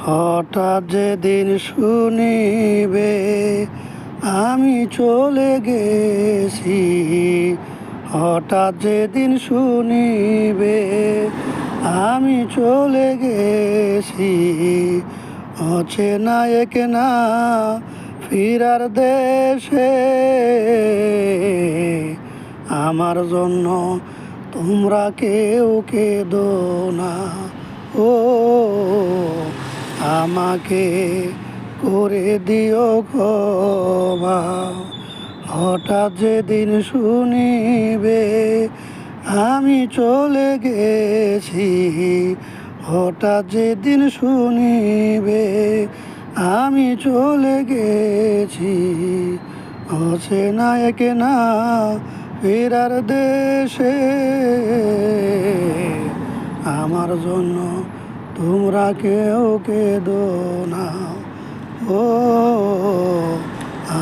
হঠাৎ যেদিন শুনিবে আমি চলে গেছি, হঠাৎ যেদিন শুনিবে আমি চলে গেছি, অচেনা এক না ফিরার দেশে, আমার জন্য তোমরা কেউ কেঁদো না। ও আমাকে করে দিও ক্ষমা, হঠাৎ যেদিন শুনিবে আমি চলে গেছি, হঠাৎ যেদিন শুনিবে আমি চলে গেছি, অচেনা এক না ফেরার দেশে, আমার জন্য তোমরা কেউ কেঁদো না। ও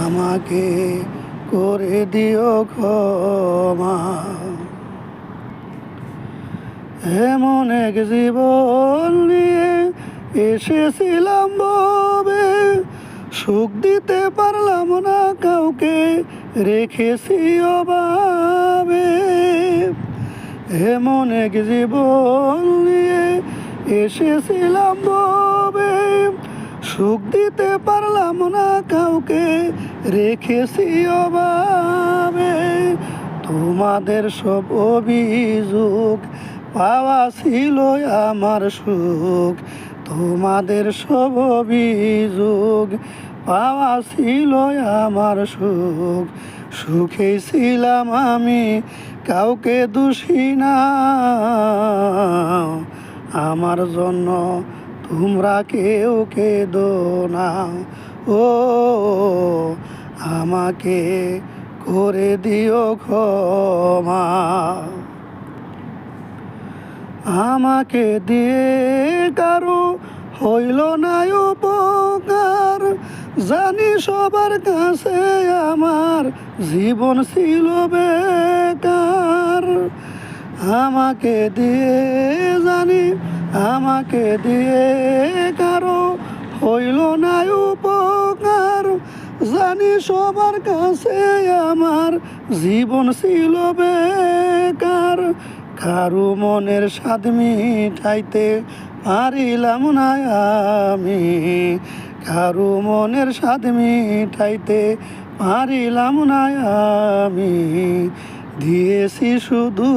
আমাকে করে দিও ক্ষমা। এমন এক জীবন নিয়ে এসেছিলাম ভবে, সুখ দিতে পারলাম না কাউকে, রেখেছি অভাবে। এমন এক জীবন নিয়ে এসেছিলাম ভবে, সুখ দিতে পারলাম না কাউকে, রেখেছি অভাবে। তোমাদের সব অভিযোগ পাওয়া ছিল আমার সুখ, তোমাদের সব অভিযোগ পাওয়া ছিল আমার সুখ, সুখে ছিলাম আমি কাউকে দোষী না, আমার জন্য তোমরা কেউ কেঁদো না। ও আমাকে করে দিও ক্ষমা। আমাকে দিয়ে কারো হইল না উপকার, জানি সবার কাছে আমার জীবন ছিল বেকার। আমাকে দিয়ে জানি আমাকে দিয়ে কারো হইল না উপকার, জানি সবার কাছে আমার জীবন ছিল বেকার। কারো মনের স্বাদ মিটাইতে পারিলাম না আমি, কারো মনের স্বাদ মিটাইতে পারিলাম না আমি, দিয়েছি শুধু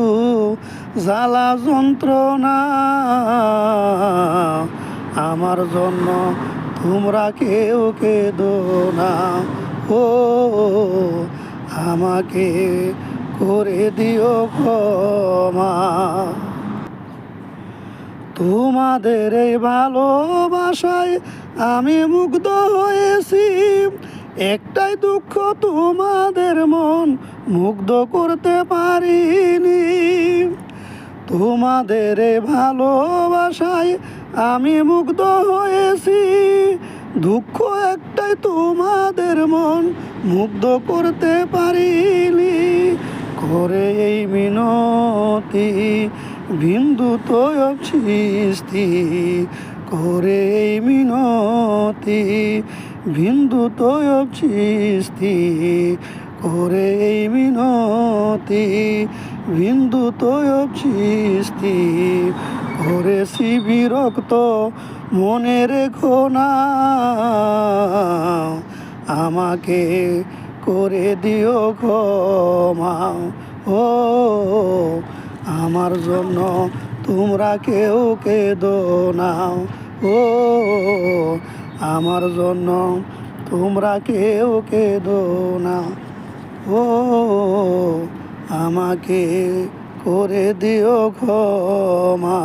জ্বালা যন্ত্রণা, আমার জন্য তোমরা কেউ কেঁদো না। ও আমাকে করে দিও ক্ষমা। তোমাদের এই ভালোবাসায় আমি মুগ্ধ হয়েছি, একটাই দুঃখ তোমাদের মন মুগ্ধ করতে পারিনি। তোমাদের এই ভালোবাসায় আমি মুগ্ধ হয়েছি, দুঃখ একটাই তোমাদের মন মুগ্ধ করতে পারিনি। করে এই মিনতি বিন্দু তৈব সৃষ্টি, করে এই মিনতি বিন্দু তৈব সৃষ্টি, করে এই মিনতি বিন্দু তৈব সৃষ্টি, করেছি বিরক্ত মনে রেখো না, আমাকে করে দিও ক্ষমা। ও আমার জন্য তোমরা কেউ কেঁদো না। ও আমার জন্য তোমরা কেউ কেঁদো না। ও আমাকে করে দিও ক্ষমা।